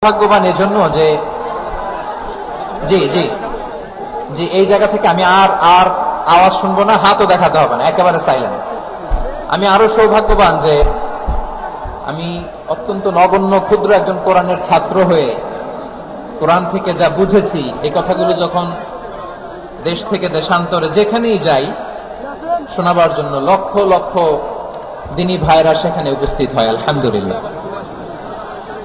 ভাগ্যবান এজন্য যে জি জি জি এই জায়গা থেকে আমি আর আর আওয়াজ শুনবো না, হাতও দেখাতে হবে না, একেবারে সাইলেন্ট। আমি আরো সৌভাগ্যবান যে আমি অত্যন্ত নগণ্য ক্ষুদ্র একজন কোরআনের ছাত্র হয়ে কোরআন থেকে যা বুঝেছি এই কথাগুলো যখন দেশ থেকে দেশান্তরে যেখানেই যাই শোনাবার জন্য লক্ষ লক্ষ দিনী ভাইরা সেখানে উপস্থিত হয়, আলহামদুলিল্লাহ।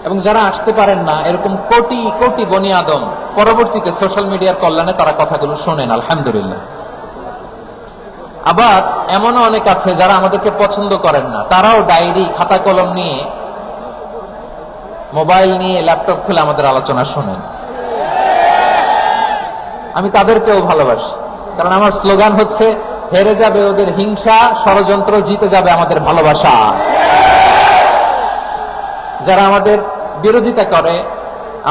এবং যারা আসতে পারেন না, এরকম কোটি কোটি বনি আদম পরবর্তীতে সোশ্যাল মিডিয়ার কল্যাণে তারা কথাগুলো শোনেন, আলহামদুলিল্লাহ। আবার এমনও অনেক আছে যারা আমাদেরকে পছন্দ করেন না, তারাও ডায়েরি খাতা কলম নিয়ে মোবাইল নিয়ে ল্যাপটপ খুলে আমাদের আলোচনা শোনেন। আমি তাদেরকেও ভালোবাসি, কারণ আমার স্লোগান হচ্ছে হেরে যাবে ওদের হিংসা, ষড়যন্ত্র জিতে যাবে আমাদের ভালোবাসা। যারা আমাদের বিরোধিতা করে,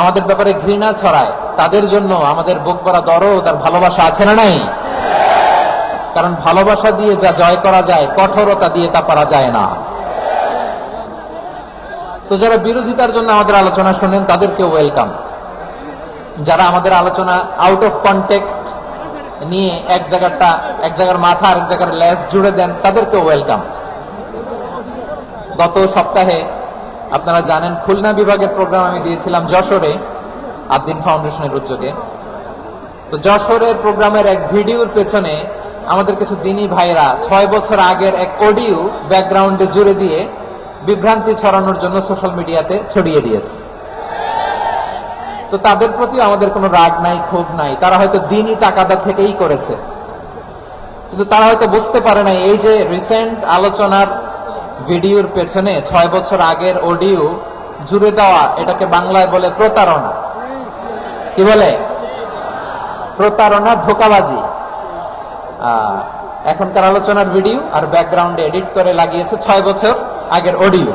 আমাদের ব্যাপারে ঘৃণা ছড়ায়, তাদের জন্য আমাদের বুক ভরা দরদ আর ভালোবাসা আছে না নাই? কারণ ভালোবাসা দিয়ে যা জয় করা যায়, কঠোরতা দিয়ে তা পারা যায় না। তো যারা বিরোধিতার জন্য আমাদের আলোচনা শোনেন তাদেরকে ওয়েলকাম। যারা আমাদের আলোচনা আউট অফ কনটেক্সট নিয়ে এক জায়গার মাথা আর এক জায়গার লেজ জুড়ে দেন, তাদেরকে ওয়েলকাম। গত সপ্তাহে আপনারা জানেন খুলনা বিভাগের প্রোগ্রাম আমি দিয়েছিলাম যশোরে, আদ্দিন ফাউন্ডেশনের উদ্যোগে। তো যশোরের প্রোগ্রামের এক ভিডিওর পেছনে আমাদের কিছু দিনী ভাইরা 6 বছর আগের এক অডিও ব্যাকগ্রাউন্ডে জুড়ে দিয়ে বিভ্রান্তি ছড়ানোর জন্য সোশ্যাল মিডিয়াতে ছড়িয়ে দিয়েছে। তো তাদের প্রতি আমাদের কোনো রাগ নাই, ক্ষোভ নাই, তারা হয়তো দিনই তাকাদা থেকেই করেছে, কিন্তু তারা হয়তো বুঝতে পারে নাই এই যে রিসেন্ট আলোচনার ভিডিওর পেছনে 6 বছর আগের অডিও জুড়ে দেওয়া, এটাকে বাংলায় বলে প্রতারণা। কি বলে? প্রতারণা, ধোঁকাবাজি। এখনকার আলোচনার ভিডিও আর ব্যাকগ্রাউন্ডে এডিট করে লাগিয়েছে 6 বছর আগের অডিও।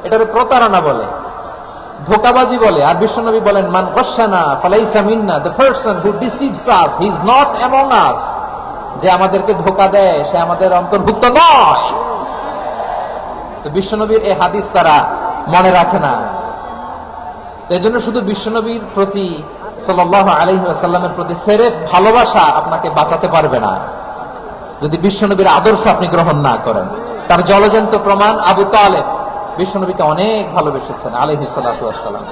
এটার প্রতারণা বলে, ধোঁকাবাজি বলে। আর বিশ্বনবী বলেন, মান গাশশানা ফালাইসা মিন্না, the person who deceives us he is not among us. যে আমাদেরকে ধোঁকা দেয় সে আমাদের অন্তর্ভুক্ত নয়। তো বিশ্বনবীর এই হাদিস তারা মনে রাখে না। তো এই জন্য শুধু বিশ্বনবীর প্রতি সাল্লাল্লাহু আলাইহি ওয়াসাল্লামের প্রতি সেরেফ ভালোবাসা আপনাকে বাঁচাতে পারবে না যদি বিশ্বনবীর আদর্শ আপনি গ্রহণ না করেন। তার জলজন্ত প্রমাণ আবু তালেব বিশ্বনবীকে অনেক ভালোবেসেছেন আলাইহিস সালাতু ওয়াসসালাম।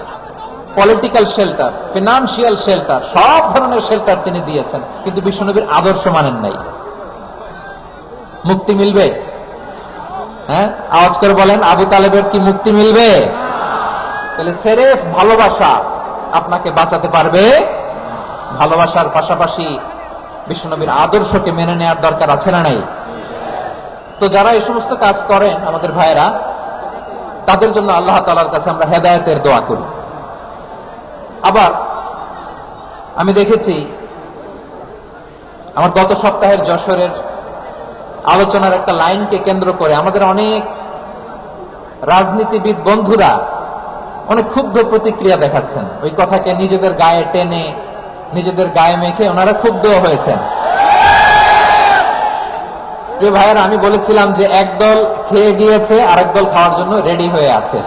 পলিটিক্যাল শেল্টার, ফিনান্সিয়াল শেল্টার, সব ধরনের শেল্টার তিনি দিয়েছেন, কিন্তু বিশ্বনবীর আদর্শ মানেন নাই। মুক্তি মিলবে? হ্যাঁ, আওয়াজ করে বলেন, আবু তালেবের কি মুক্তি মিলবে? তাহলে সেরেফ ভালোবাসা আপনাকে বাঁচাতে পারবে। ভালোবাসার পাশাপাশি বিশ্বনবীর আদর্শকে মেনে নেওয়ার দরকার আছে না নাই? তো যারা এই সমস্ত কাজ করেন আমাদের ভাইয়েরা, তাদের জন্য আল্লাহ তাআলার কাছে আমরা হেদায়েতের দোয়া করি। আবার আমি দেখেছি আমার গত সপ্তাহের যশোরের আলোচনার একটা লাইনকে কেন্দ্র করে আমাদের অনেক রাজনীতিবিদ বন্ধুরা অনেক ক্ষুব্ধ প্রতিক্রিয়া দেখাচ্ছেন। ওই কথাকে নিজেদের গায়ে টেনে, নিজেদের গায়ে মেখে ওনারা ক্ষুব্ধ হয়েছেন। প্রিয় ভাইয়েরা, আমি বলেছিলাম যে একদল খেয়ে গিয়েছে, আরেক দল খাওয়ার জন্য রেডি হয়ে আছে।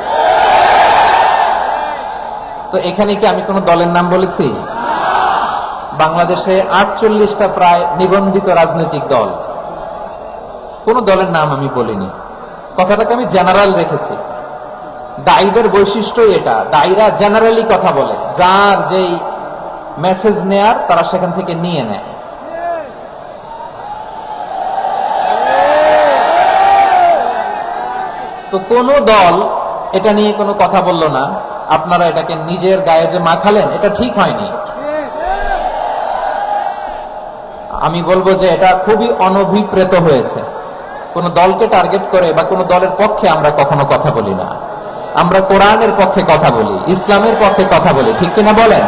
তো এখানে কি আমি কোন দলের নাম বলেছি? বাংলাদেশে 48টা প্রায় নিবন্ধিত রাজনৈতিক দল, কোন দলের নাম আমি বলিনি। কথাটাকে আমি জেনারেল রেখেছি। দায়ীদের বৈশিষ্ট্যই এটা, দায়ীরা জেনারেলি কথা বলে, যার যেই মেসেজ নেয়ার তারা সেখান থেকে নিয়ে নেয়। তো কোন দল এটা নিয়ে কোনো কথা বলল না। আপনারা এটাকে নিজের গায়ে যে মাখালেন, এটা ঠিক হয়নি। আমি বলবো যে এটা খুবই অনভিপ্রেত হয়েছে। কোন দলকে টার্গেট করে বা কোন দলের পক্ষে আমরা কখনো কথা বলি না। আমরা কোরআনের পক্ষে কথা বলি, ইসলামের পক্ষে কথা বলি, ঠিক কিনা বলেন?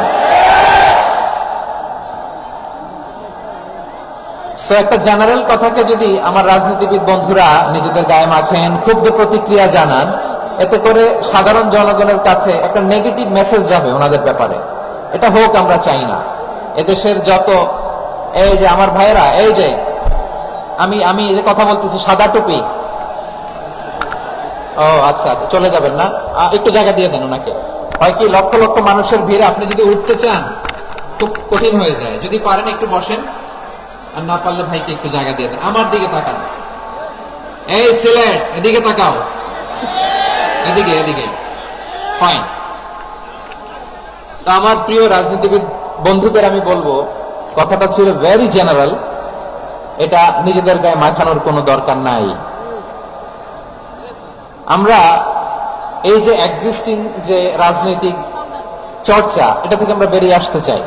সো একটা জেনারেল কথাকে যদি আমার রাজনীতিবিদ বন্ধুরা নিজেদের গায়ে মাখেন, ক্ষুব্ধ প্রতিক্রিয়া জানান, এতে করে সাধারণ জনগণের কাছে একটা নেগেটিভ মেসেজ যাবে ওনাদের ব্যাপারে। এটা হোক আমরা চাই না। এদেশের যত এই যে আমার ভাইয়েরা, এই যে আমি যে কথা বলতেছি সাদা টুপি, ও আচ্ছা আচ্ছা, চলে যাবেন না, একটু জায়গা দিয়ে দেন ওনাকে। হয় কি লক্ষ লক্ষ মানুষের ভিড়ে আপনি যদি উঠতে চান খুব কঠিন হয়ে যায়। যদি পারেন একটু বসেন, আর না পারলে ভাইকে একটু জায়গা দিয়ে দেন। আমার দিকে তাকান, এই সিলেট এদিকে তাকাও, এদিকে এদিকে, ফাইন। তা আমার প্রিয় রাজনীতিবিদ বন্ধুদের আমি বলবো, কথাটা ছিল ভেরি জেনারেল, এটা নিজেদের গায়ে মাখানোর কোনো দরকার নাই। আমরা এই যে এক্সিস্টিং যে রাজনৈতিক চর্চা, এটা থেকে আমরা বেরিয়ে আসতে চাই।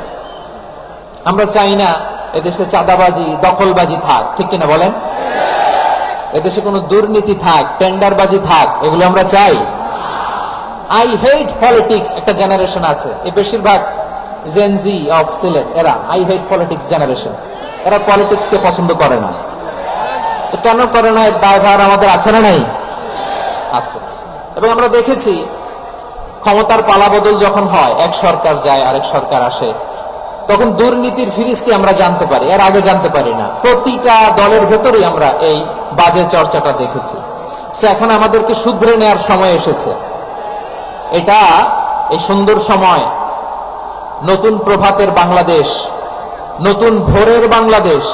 আমরা চাই না এদেশে চাঁদাবাজি, দখলবাজি থাক, ঠিক কিনা বলেন? এদেশে কোনো দুর্নীতি থাক, টেন্ডারবাজি থাক, এগুলো আমরা চাই। আই হেট পলিটিক্স একটা জেনারেশন আছে, এই বেশিরভাগ জেন জি অফ সিলেট, এরা আই হেট পলিটিক্স জেনারেশন, এরা পলিটিক্স কে পছন্দ করে না। তো কেন করে না, এর দায়ভার আমাদের আছে না নাই? আছে। এবং আমরা দেখেছি ক্ষমতার পালাবদল যখন হয়, এক সরকার যায় আরেক সরকার আসে, তখন দুর্নীতির ফিরিস্তি আমরা জানতে পারি, এর আগে জানতে পারি না। প্রতিটা দলের ভেতরেই আমরা এই বাজে চর্চাটা দেখেছি। সে এখন আমাদেরকে শুধরে নেওয়ার সময় এসেছে। এটা এই সুন্দর সময়, নতুন প্রভাতের বাংলাদেশ, নতুন ভোরের বাংলাদেশ,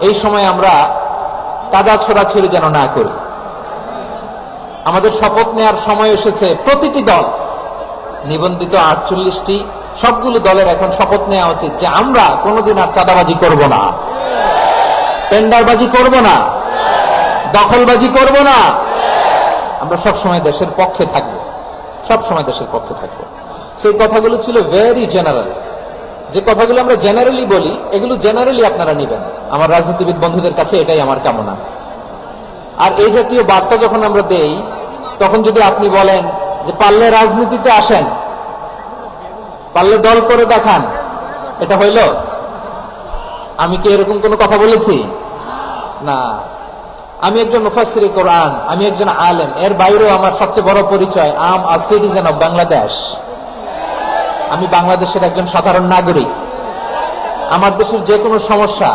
এই সময় আমরা কাদা ছোড়াছুড়ি যেন না করি। আমাদের শপথ নেওয়ার সময় এসেছে। প্রতিটি দল, নিবন্ধিত 48টি, সবগুলো দলের এখন শপথ নেওয়া উচিত যে আমরা কোনোদিন আর চাঁদাবাজি করব না, টেন্ডারবাজি করব না, দখলবাজি করব না। আমরা সবসময় দেশের পক্ষে থাকব, সবসময় দেশের পক্ষে থাকব। সেই কথাগুলো ছিল ভেরি জেনারেল। যে কথাগুলো আমরা জেনারেলি বলি, এগুলো জেনারেলি আপনারা নেবেন। আমার রাজনীতিবিদ বন্ধুদের কাছে এটাই আমার কামনা। আর এই জাতীয় বার্তা যখন আমরা দেই, তখন যদি আপনি বলেন যে পারলে রাজনীতিতে আসেন, পারলে দল করে দেখান, এটা হইল? আমি কি এরকম কোনো কথা বলেছি? না। আমি একজন মুফাসসিরে কোরআন, আমি একজন আলেম, এর বাইরেও আমার সবচেয়ে বড় পরিচয় আম আ সিটিজেন অফ বাংলাদেশ। আমি বাংলাদেশের একজন সাধারণ নাগরিক। আমার দেশের যে কোনো সমস্যা,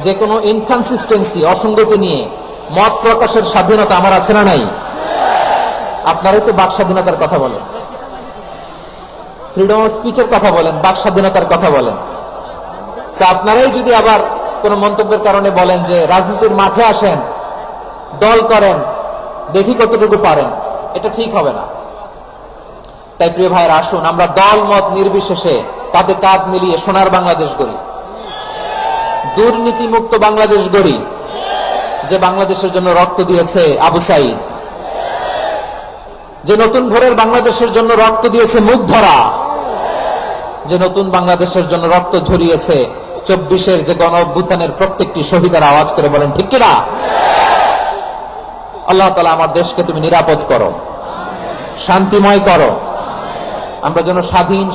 যে কোনো ইনকনসিস্টেন্সি, অসঙ্গতি নিয়ে মত প্রকাশের স্বাধীনতা আমার আছে না নাই? আপনারাই তো বাক স্বাধীনতার কথা বলেন, ফ্রিডম অফ স্পিচের কথা বলেন, বাক স্বাধীনতার কথা বলেন। আপনারাই যদি আবার কোন মন্তব্যের কারণে বলেন যে রাজনীতির মাঠে আসেন, দল করেন, দেখি কতটুকু পারেন, এটা ঠিক হবে না। তাই প্রিয় ভাইয়েরা, আসুন আমরা দল মত নির্বিশেষে কাঁধে কাঁধ মিলিয়ে সোনার বাংলাদেশ গড়ি, দুর্নীতি মুক্ত বাংলাদেশ গড়ি, যে বাংলাদেশের জন্য রক্ত দিয়েছে আবু সাইদ, যে নতুন ভোরের বাংলাদেশের জন্য রক্ত দিয়েছে মুগ্ধরা, যে নতুন বাংলাদেশের জন্য রক্ত ঝরিয়েছে 24-এর যে গণ অভ্যুত্থানের প্রত্যেকটি শহীদের। আওয়াজ করে বলেন ঠিক কিনা? আল্লাহ তাআলা আমার দেশকে তুমি নিরাপদ করো, শান্তিময় করো। আমরা যেন স্বাধীন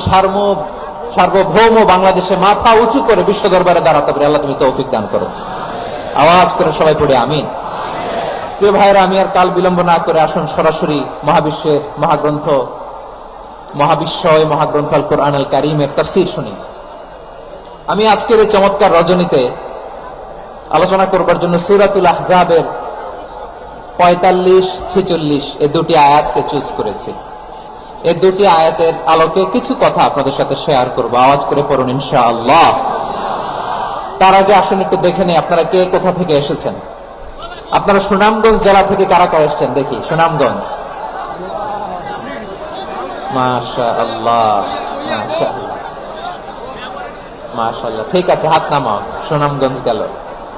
সার্বভৌম বাংলাদেশে মাথা উঁচু করে বিশ্ব দরবারে দাঁড়াতে পারি। আল্লাহ তুমি তৌফিক দান করো। আওয়াজ করে সবাই পড়ে আমিন। প্রিয় ভাইয়েরা, আমি আর কাল বিলম্ব না করে আসুন সরাসরি মহাবিশ্বের মহাগ্রন্থ, মহাগ্রন্থ আল কোরআন আল কারীমের তাফসীর শুনি। আমি আজকের এই চমৎকার রজনীতে আলোচনা করবার জন্য সূরাতুল আহজাবের 45-46 এই দুটি আয়াতকে চুজ করেছি। এই দুটি আয়াতের আলোকে কিছু কথা আপনাদের সাথে শেয়ার করব। আওয়াজ করে পড়ুন ইনশাআল্লাহ। তার আগে আসুন একটু দেখে নেই আপনারা কে কোথা থেকে এসেছেন। আপনারা সুনামগঞ্জ জেলা থেকে কারা কারা এসেছেন দেখি। সুনামগঞ্জ, মাশাআল্লাহ, মাশাআল্লাহ, ঠিক আছে, হাত নামাও। সুনামগঞ্জ গেল।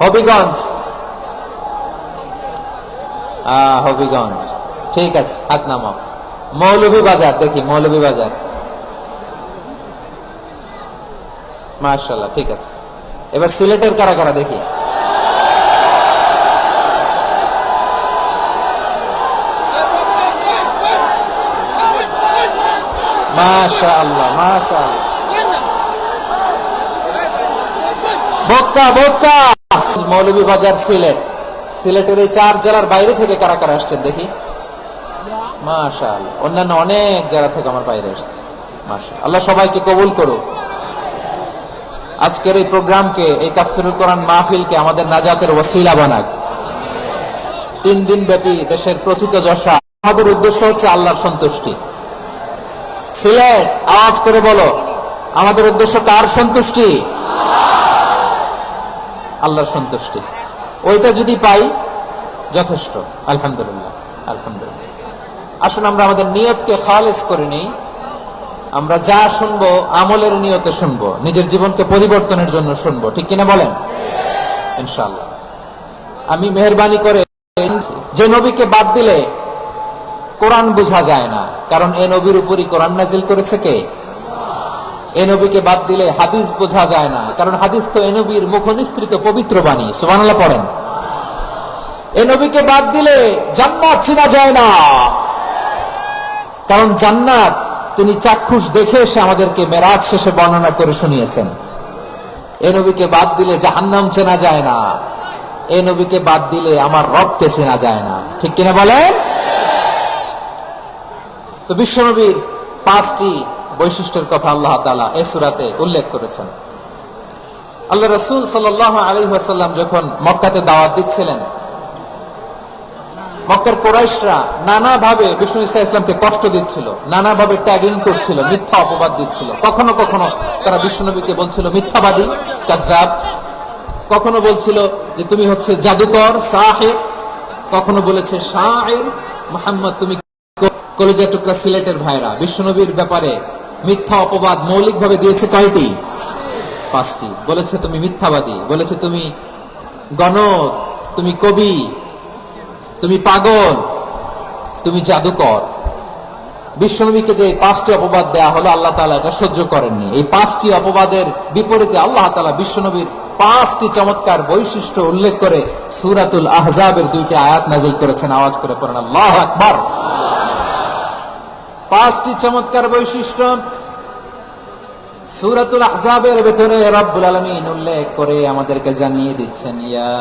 হবিগঞ্জ, হবিগঞ্জ, ঠিক আছে, হাত নামাও। মৌলভীবাজার দেখি, মৌলভীবাজার, মাশাআল্লাহ, ঠিক আছে। এবার সিলেটের কারা কারা দেখি। মাশাআল্লাহ, মাশাআল্লাহ, বক্কা বক্কা। মৌলভীবাজার, সিলেট, সিলেটের এই 4 জেলার বাইরে থেকে কারা কারা আসছেন দেখি। মাশাআল্লাহ, অন্যান্য অনেক জায়গা থেকে আমার বাইরে এসেছে। মাশাআল্লাহ, আল্লাহ সবাইকে কবুল করুক। আজকের এই প্রোগ্রামকে, এই তাফসীরুল কোরআন মাহফিলকে আমাদের নাজাতের ওসিলা বানাক। 3 দিন ব্যাপী দেশের প্রথিত যশা। আমাদের উদ্দেশ্য হচ্ছে আল্লাহর সন্তুষ্টি। সিলেট, আওয়াজ করে বলো, আমাদের উদ্দেশ্য কার সন্তুষ্টি? আল্লাহর সন্তুষ্টি। ওইটা যদি পাই যথেষ্ট, আলহামদুলিল্লাহ আলহামদুলিল্লাহ। আসুন আমরা আমাদের নিয়তকে খালেস করে নেই। আমরা যা শুনবো আমলের নিয়তে শুনবো, নিজের জীবনকে পরিবর্তনের জন্য শুনবো, ঠিক কিনা বলেন? ইনশাআল্লাহ। আমি মেহেরবানি করে, যে নবীকে বাদ দিলে কোরআন বোঝা যায় না, কারণ এ নবীর উপরই কোরআন নাজিল করেছে কে? এ নবীকে বাদ দিলে হাদিস বোঝা যায় না, কারণ হাদিস তো এ নবীর মুখনিসৃত পবিত্র বাণী। সুবহানাল্লাহ পড়েন। এ নবীকে বাদ দিলে জান্নাত চেনা যায় না, কারণ জান্নাত তিনি চাক্ষুষ দেখে এসে আমাদেরকে মেরাজ শেষে বর্ণনা করে শুনিয়েছেন। এ নবীকে বাদ দিলে জাহান্নাম চেনা যায় না, এ নবীকে বাদ দিলে আমার রবকে চেনা যায় না, ঠিক কিনা বলেন? তো বিশ্বনবীর 5টি বৈশিষ্ট্যের কথা আল্লাহ তাআলা এই সূরাতে উল্লেখ করেছেন। আল্লাহ রাসূল সাল্লাল্লাহু আলাইহি ওয়াসাল্লাম যখন মক্কাতে দাওয়াত দিচ্ছিলেন, মক্কার কুরাইশরা নানাভাবে বিষ্ণু ঈসা ইসলামকে কষ্ট দিচ্ছিল, নানাভাবে ট্যাগিং করছিল, মিথ্যা অপবাদ দিচ্ছিল। কখনো কখনো তারা বিশ্বনবীকে বলছিল মিথ্যাবাদী, কাযযাব। কখনো বলছিল যে তুমি হচ্ছে জাদুকর, সাহির। কখনো বলেছে শাইর। মুহাম্মদ তুমি কলেজা টুকরা সিলেটের ভাইরা বিশ্বনবীর ব্যাপারে মিথ্যা অপবাদ মৌলিকভাবে দিয়েছে কয়টি? 5টি। বলেছে তুমি মিথ্যাবাদী, বলেছে তুমি গণক, তুমি কবি, তুমি পাগল, তুমি জাদুকর। বিশ্বনবীকে যে 5টি অপবাদ দেয়া হলো, আল্লাহ তাআলা এটা সহ্য করেননি। এই 5টি অপবাদের বিপরীতে আল্লাহ তাআলা বিশ্বনবীর 5টি চমৎকার বৈশিষ্ট্য উল্লেখ করে সূরাতুল আহজাবের 2টি আয়াত নাযিল করেছেন। আওয়াজ করে পড়েন আল্লাহু আকবার। 5টি চমৎকার বৈশিষ্ট্য সূরাতুল আহজাবের ভেতরে রব্বুল আলামিন উল্লেখ করে আমাদেরকে জানিয়ে দিচ্ছেন, ইয়া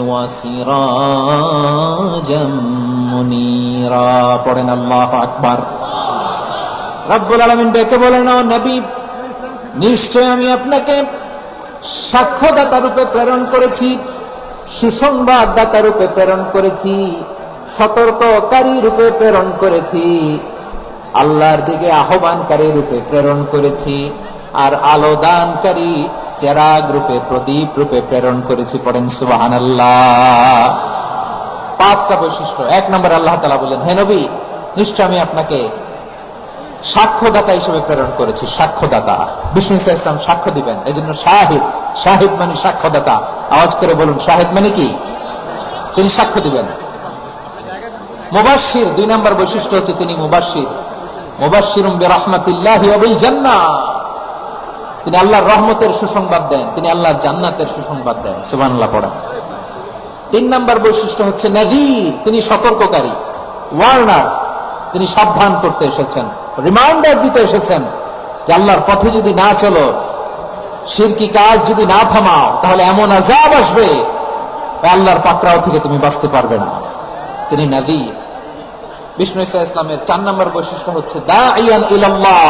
ওয়াসিরাজাম মুনীরা। পড়েন আল্লাহু আকবার। রব্বুল আলামিন ডেকে বলেন, ও নবী, নিশ্চয় আমি আপনাকে সাক্ষ্যদাতা রূপে প্রেরণ করেছি, সুসংবাদদাতা রূপে প্রেরণ করেছি, সতর্ককারী রূপে প্রেরণ করেছি, আল্লাহর দিকে আহ্বানকারী রূপে প্রেরণ করেছি, আর আলো দানকারী চেরাগ রূপে, প্রদীপ রূপে প্রেরণ করেছি। পড়েন সুবহানাল্লাহ। 5টা বৈশিষ্ট্য। 1 নম্বরে আল্লাহ তাআলা বলেন, হে নবী, নিশ্চয় আমি আপনাকে সাক্ষ্যদাতা হিসেবে প্রেরণ করেছি। সাক্ষ্যদাতা, বিষ্ণু ঈসা ইসলাম সাক্ষ্য দিবেন, এজন্য শাহিদ। শাহিদ মানে সাক্ষ্যদাতা। আওয়াজ করে বলুন, শাহিদ মানে কি? তিনি সাক্ষ্য দিবেন। মুবাশশির, 2 নম্বর বৈশিষ্ট্য হচ্ছে তিনি মুবাশশির। মুবাশশিরুম বিরাহমাতিল্লাহি ওয়া বিল জান্নাহ। তিনি আল্লাহর রহমতের সুসংবাদ দেন, তিনি আল্লাহর জান্নাতের সুসংবাদ দেন। সুবহানাল্লাহ পড়েন। 3 নম্বর বৈশিষ্ট্য হচ্ছে নাযীর, তিনি সতর্ককারী, ওয়ার্নার। তিনি সাবধান করতে এসেছেন, রিমাইন্ডার দিতে এসেছেন যে আল্লাহর পথে যদি না চলো, শিরকি কাজ যদি না থামাও, তাহলে এমন আযাব আসবে আল্লাহর পাকড়াও থেকে তুমি বাঁচতে পারবে না। তিনি নাযীর। বিষ্ণু ঈসা ইসলামের 4 নম্বর বৈশিষ্ট্য হচ্ছে দাঈয়ান ইলাল্লাহ,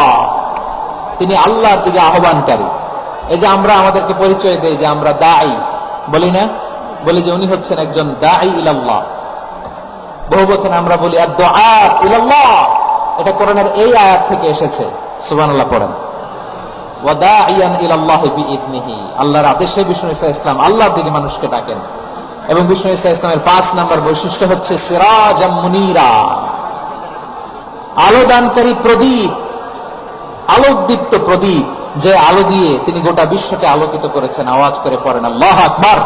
তিনি আল্লাহর দিকে আহ্বানকারী। এই যে আমরা আমাদেরকে পরিচয় দেই যে আমরা দাঈ, বলি না? বলি যে উনি হচ্ছেন একজন দাঈ ইলাল্লাহ। বহু বচনে আমরা বলি আদ-দুআত ইলাল্লাহ। এটা কোরআনের এই আয়াত থেকে এসেছে। সুবহানাল্লাহ পড়েন। ওয়া দাঈয়ান ইলাল্লাহি বিইذনিহি, আল্লাহর আদেশে বিষ্ণু ঈসা ইসলাম আল্লাহর দিকে মানুষকে ডাকেন। এবং বিষ্ণু ঈসা ইসলামের 5 নম্বর বৈশিষ্ট্য হচ্ছে সিরাজাম মুনীরা, আলোদানকারী প্রদীপ, আলোকদীপ্ত প্রদীপ, যে আলো দিয়ে তিনি গোটা বিশ্বকে আলোকিত করেছেন। আওয়াজ করে পড়েন আল্লাহু আকবার।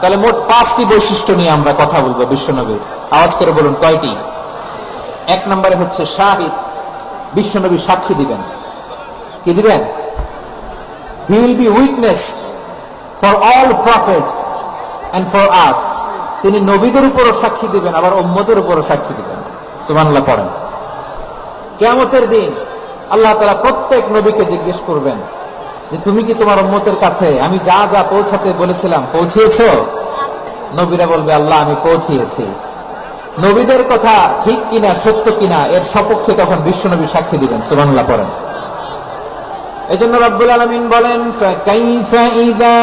তাহলে মোট 5টি বৈশিষ্ট্য নিয়ে আমরা কথা বলবো বিশ্বনবীর। আওয়াজ করে বলুন কয়টি? 1 নম্বরে হচ্ছে শাহিদ, বিশ্বনবী সাক্ষী দিবেন। কি দিবেন? He will be witness for all prophets and for us. তিনি নবীদের উপরও সাক্ষী দিবেন, আবার উম্মতের উপরও সাক্ষী দিবেন। সুবহানাল্লাহ পড়েন। কিয়ামতের দিন আল্লাহ তাআলা প্রত্যেক নবীকে জিজ্ঞেস করবেন যে তুমি কি তোমার উম্মতের কাছে আমি যা যা পৌঁছাতে বলেছিলাম পৌঁছিয়েছো? নবীরা বলবে আল্লাহ আমি পৌঁছিয়েছি। নবীদের কথা ঠিক কিনা, সত্য কিনা, এর সপক্ষে তখন বিশ্বনবী সাক্ষী দিবেন। সুবহানাল্লাহ পড়েন। এজন্য রব্বুল আলামিন বলেন, ফাকাইফা ইযা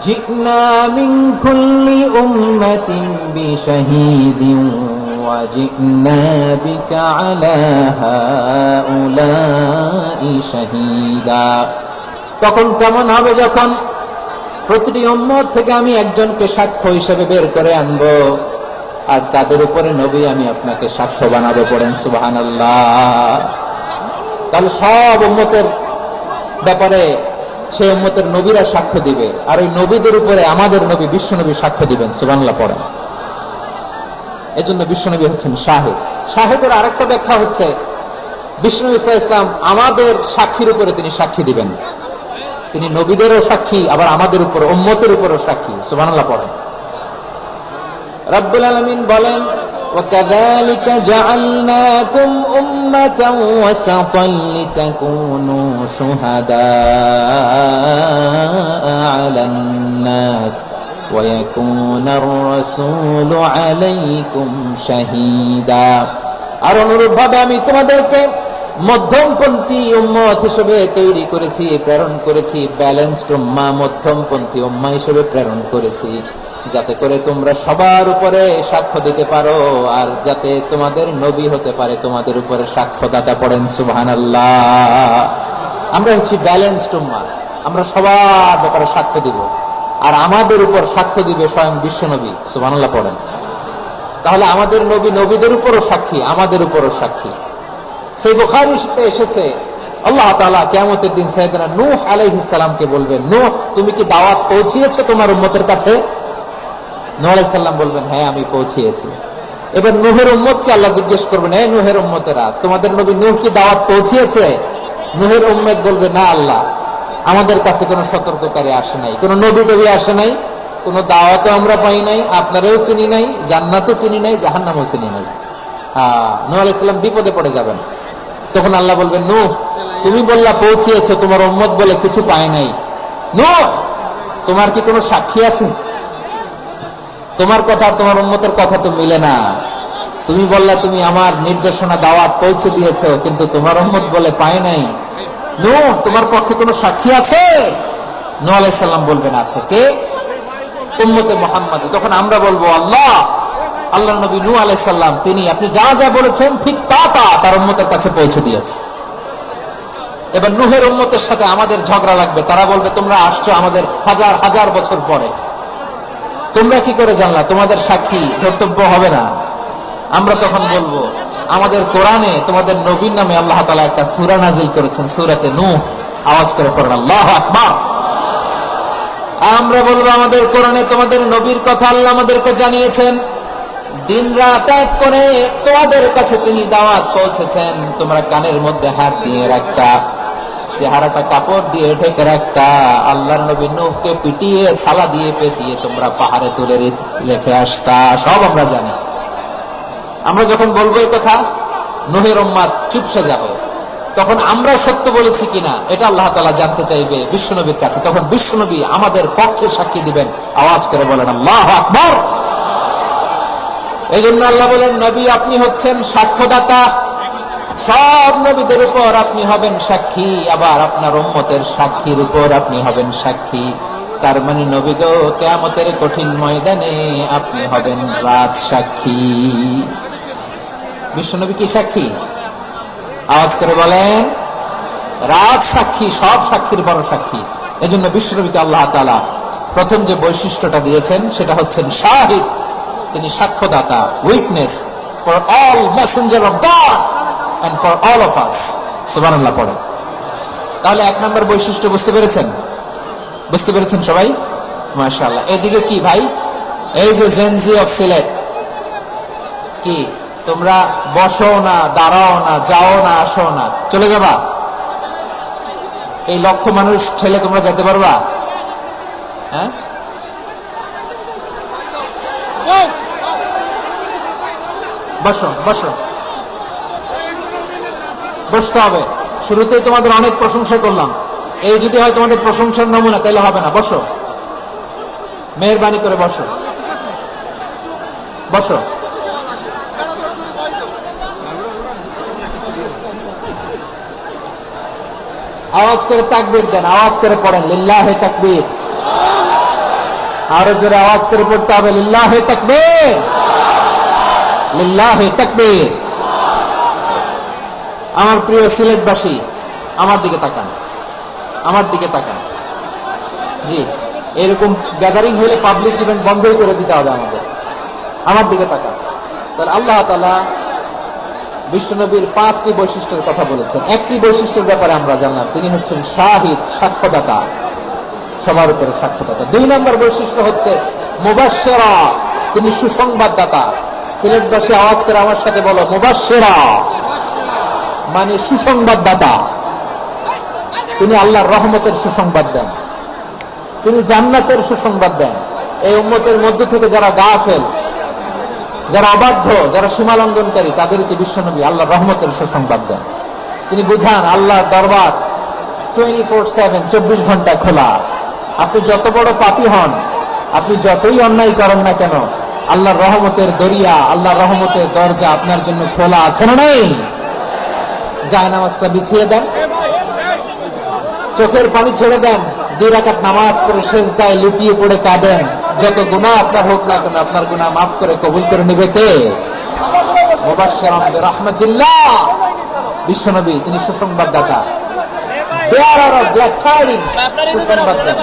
জি'না মিন কুল্লি উম্মাতিন বিশাহীদিন وجئنا بك على هؤلاء شهيدا। তখন কেমন হবে যখন প্রতিটি উম্মত থেকে আমি একজনকে সাক্ষ্য হিসেবে বের করে আনবো, আর তাদের উপরে নবী আমি আপনাকে সাক্ষ্য বানাবো। পড়েন সুবহানাল্লাহ। তাহলে সব উম্মতের ব্যাপারে সেই উম্মতের নবীরা সাক্ষ্য দিবে, আর ওই নবীদের উপরে আমাদের নবী বিশ্বনবী সাক্ষ্য দিবেন। সুবহানাল্লাহ পড়েন। এই জন্য বিশ্বনবী হচ্ছেন শাহিদ। শাহিদের আরেকটা ব্যাখ্যা হচ্ছে বিশ্বনবী সাল্লাল্লাহু আলাইহি ওয়াসাল্লাম আমাদের সাক্ষীর উপরে তিনি সাক্ষী দিবেন। তিনি নবীদেরও সাক্ষী, আবার আমাদের উপর উম্মতের উপরও সাক্ষী। সুবহানাল্লাহ পড়েন। রব্বুল আলামিন বলেন, وَكَذَلِكَ جَعَلْنَاكُمْ أُمَّةً وَسَطًا لِتَكُونُوا شُهَدَاءَ عَلَى النَّاسِ وَيَكُونَ الرَّسُولُ عَلَيْكُمْ شَهِيدًا। আর অনুরূপভাবে আমি তোমাদেরকে মধ্যমপন্থী উম্মত হিসেবে তৈরি করেছি, প্রেরণ করেছি। ব্যালেন্সড উম্মাহ, মধ্যমপন্থী উম্মাহ হিসেবে প্রেরণ করেছি, যাতে করে তোমরা সবার উপরে সাক্ষ্য দিতে পারো, আর যাতে তোমাদের নবী হতে পারে তোমাদের উপরে সাক্ষ্যদাতা। পড়েন সুবহানাল্লাহ। আমরা হচ্ছি ব্যালেন্সড উম্মাহ, আমরা সবার ব্যাপারে সাক্ষ্য দিব, আর আমাদের উপর সাক্ষ্য দিবে স্বয়ং বিশ্বনবী। সুবহানাল্লাহ পড়েন। তাহলে আমাদের নবী নবীদের উপরও সাক্ষী, আমাদের উপরও সাক্ষী। সেই বুখারীতে এসেছে আল্লাহ তাআলা কিয়ামতের দিন সাইয়েদনা নূহ আলাইহিস সালামকে বলবেন, নূহ তুমি কি দাওয়াত পৌঁছিয়েছো তোমার উম্মতের কাছে? নূহ আলাইহিস সালাম বলবেন, হ্যাঁ আমি পৌঁছিয়েছি। এবার নূহের উম্মতকে আল্লাহ জিজ্ঞেস করবেন, এই নূহের উম্মতেরা, তোমাদের নবী নূহ কি দাওয়াত পৌঁছিয়েছে? নূহের উম্মত বলবে, না আল্লাহ, আমাদের কাছে কোনো সতর্ককারী আসে নাই, কোনো নবী টবি আসে নাই, কোনো দাওয়াতও আমরা পাই নাই, আপনারাও চিনি নাই, জান্নাতও চিনি নাই, জাহান্নামও চিনি নাই। নূহ আলাইহিস সালাম বিপদে পড়ে যাবেন। তখন আল্লাহ বলবেন, নূহ তুমি বললা পৌঁছিয়েছো, তোমার উম্মত বলে কিছু পায় নাই। নূহ তোমার কি কোনো সাক্ষী আছে? তোমার কথা তোমার উম্মতের কথা তো মিলে না। তুমি বললা তুমি আমার নির্দেশনা দাওয়াত পৌঁছে দিয়েছো, কিন্তু তোমার উম্মত বলে পায় নাই। নূহ তোমার পক্ষে কোনো সাক্ষী আছে? নূহ আলাইহিস সালাম বলবেন, আছে। কে? উম্মতে মুহাম্মাদ। তখন আমরা বলবো, আল্লাহ নবী নূহ আলাইহিস সালাম তিনি আপনি যা যা বলেছেন ঠিক তা তার উম্মতের কাছে পৌঁছে দিয়েছে। এবার নূহের উম্মতের সাথে আমাদের ঝগড়া লাগবে। তারা বলবে, তোমরা আসছো আমাদের হাজার হাজার বছর পরে, তোমরা কি করে জানলা? তোমাদের সাক্ষী ধর্তব্য হবে না। আমরা তখন বলবো, আমাদের কোরআনে তোমাদের নবীর নামে আল্লাহ তাআলা একটা সূরা নাযিল করেছেন, সূরাতে নূহ। আওয়াজ করে পড়েন আল্লাহু আকবার। আমরা বলবো, আমাদের কোরআনে তোমাদের নবীর কথা আল্লাহ আমাদেরকে জানিয়েছেন, দিন রাত এক করে তোমাদের কাছে তিনি দাওয়াত পৌঁছেছেন। তোমরা কানের মধ্যে হাত দিয়ে রাখতা, চেহারাটা কাপড় দিয়ে ঢেকে রাখতা, আল্লাহর নবী নূহকে পিটিয়ে ছালা দিয়ে পেঁচিয়ে তোমরা পাহাড়ে তুলে রেখে আসতা। সব আমরা জানি। আমরা যখন বলবো এই কথা, নূহের উম্মত চুপসে যাবে। তখন আমরা সত্য বলেছি কিনা এটা আল্লাহ তাআলা জানতে চাইবে বিশ্বনবীর কাছে। তখন বিশ্বনবী আমাদের পক্ষে সাক্ষী দিবেন। আওয়াজ করে বলেন আল্লাহু আকবার। এই জন্য আল্লাহ বলেন, নবী আপনি হচ্ছেন সাক্ষ্যদাতা, সব নবীদের উপর আপনি হবেন সাক্ষী, আবার আপনার উম্মতের সাক্ষীর উপর আপনি হবেন সাক্ষী। তার মানে নবী গো, কিয়ামতের কঠিন ময়দানে আপনি হবেন রাজ সাক্ষী। বিশ্বনবী কি সাক্ষী? আওয়াজ করে বলেন, রাজ সাক্ষী, সব সাক্ষীর বড় সাক্ষী। এজন্য বিশ্বনবীকে আল্লাহ তাআলা প্রথম যে বৈশিষ্ট্যটা দিয়েছেন সেটা হচ্ছেন শাহিদ। তিনি সাক্ষ্যদাতা, witness for all messenger of God and for all of us. সুবহানাল্লাহ পড়েন। তাহলে এক নম্বর বৈশিষ্ট্য বুঝতে পেরেছেন? বুঝতে পেরেছেন সবাই? মাশাআল্লাহ। এদিকে কি ভাই, এই যে জেনজি অফ সিলেট, কি তোমরা বসো না, দাঁড়াও না, যাও না, আসো না, চলে যাবা? এই লক্ষ মানুষ ঠেলে তোমরা যেতে পারবা? হ্যাঁ, বসো বসো, বসতে হবে। শুরুতেই তোমাদের অনেক প্রশংসা করলাম, এই যদি হয় তোমাদের প্রশংসার নমুনা, তাহলে হবে না। বসো, মেহেরবানি করে বসো, বসো। আওয়াজ করে তাকবীর দেন, আওয়াজ করে পড়েন লিল্লাহে তাকবীর। আরো জোরে আওয়াজ করে পড়তে হবে লিল্লাহে তাকবীর। লিল্লাহি তাকবীর। আমার প্রিয় সিলেটবাসী, আমার দিকে তাকান, আমার দিকে তাকান। জি, এরকম গ্যাদারিং হলে পাবলিক ইভেন্ট বন্ধই করে দিতে হবে আমাদের। আমার দিকে তাকান। তাহলে আল্লাহ তাআলা বিশ্বনবীর 5টি বৈশিষ্ট্যের কথা বলেছেন। একটি বৈশিষ্ট্যের ব্যাপারে আমরা জানলাম, তিনি হচ্ছেন শাহিদ, সাক্ষ্যদাতা, সবার উপরে সাক্ষ্যদাতা। 2 নম্বর বৈশিষ্ট্য হচ্ছে মুবাশশিরা, তিনি সুসংবাদদাতা। সিলেটবাসী আওয়াজ করে আমার সাথে বলো, মুবাশশিরা মানে সুসংবাদদাতা। তিনি আল্লাহর রহমতের সুসংবাদ দেন, তিনি জান্নাতের সুসংবাদ দেন। এই উম্মতের মধ্য থেকে যারা গাফেল, যারা অবাধ্য, যারা সীমা লঙ্ঘনকারী, তাদেরকে বিশ্বনবী আল্লাহর রহমতের সুসংবাদ দেন। তিনি বুঝান আল্লাহর দরবার 24/7, 24 ঘন্টা খোলা। আপনি যত বড় পাপী হন, আপনি যতই অন্যায় করেন না কেন, আল্লাহর রহমতের দরিয়া, আল্লাহর রহমতের দরজা আপনার জন্য খোলা আছে না নেই? জায়নামাজটা বিছিয়ে দেন, চোখের পানি ছেড়ে দেন, 2 রাকাত নামাজ পড়ে সেজদায় লুটিয়ে পড়ে কাঁদেন। যত গুনাহ আপনার হোক না কেন, আপনার গুনাহ মাফ করে কবুল করে নেবে কে? মুবাশশিরান বিরাহমাতিল্লাহ, বিশ্বনবী তিনি সুসংবাদদাতা। বেয়ারার অফ গ্ল্যাড টাইডিংস, সুসংবাদ দেন।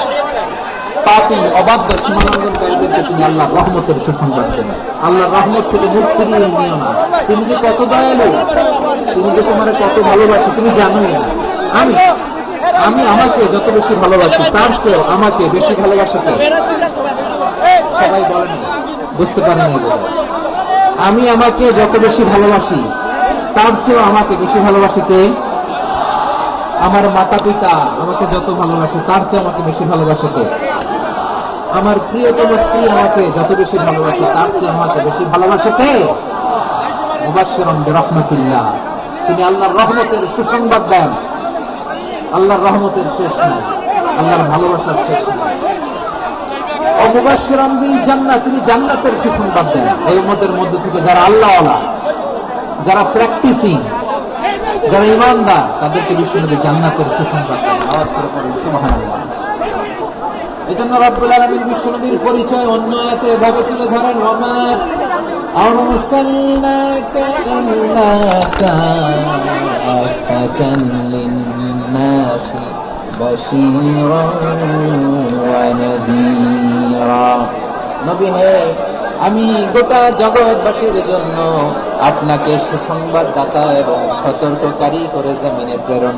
পাপী, অবাধ্য, সীমালঙ্ঘনকারীদেরকে তিনি আল্লাহর রহমতের সুসংবাদ দেন। আল্লাহর রহমত থেকে মুখ ফিরিয়ে নিও না। তিনি যে কত দয়ালু, তিনি যে তোমার কত ভালোবাসে তুমি জানোই না। আমি আমাকে যত বেশি ভালোবাসি, তার চেয়ে আমাকে বেশি ভালোবাসে কে? সবাই বলেন, বুঝতে পারেন? আমি আমাকে যত বেশি ভালোবাসি, তার চেয়ে আমাকে বেশি ভালোবাসে কে? আমার মাতা পিতা আমাকে যত ভালোবাসে, তার চেয়ে আমাকে বেশি ভালোবাসে কে? আমার প্রিয়তম স্ত্রী আমাকে যত বেশি ভালোবাসে, তার চেয়ে আমাকে বেশি ভালোবাসে কে? মুবাশশিরান বিরাহমাতিল্লাহ, তিনি আল্লাহর রহমতের সুসংবাদ দেন। আল্লাহর রহমতের শেষ নেই, আল্লাহর ভালোবাসার শেষ নেই। মুবাশশিরান বিল জান্নাহ, তিনি জান্নাতের সুসংবাদ দেন। এই উম্মতের মধ্যে থেকে যারা আল্লাহওয়ালা, যারা প্র্যাকটিসিং, যারা ঈমানদার, তাদেরকে বিশ্বনবী জান্নাতের সুসংবাদ দেন। আওয়াজ করে পড়েন সুবহানাল্লাহ। এজন্য রব্বুল আলামিন বিশ্বনবীর পরিচয় অন্য আয়াতে এভাবে তুলে ধরেন, ওয়ামা আরসালনাকা ইল্লা কাফাতান লিন-নাসি বাশীরান ওয়া নাযীরা। নবী হে, আমি গোটা জগৎবাসীর জন্য আপনাকে সুসংবাদদাতা এবং সতর্ককারী করে জমিনে প্রেরণ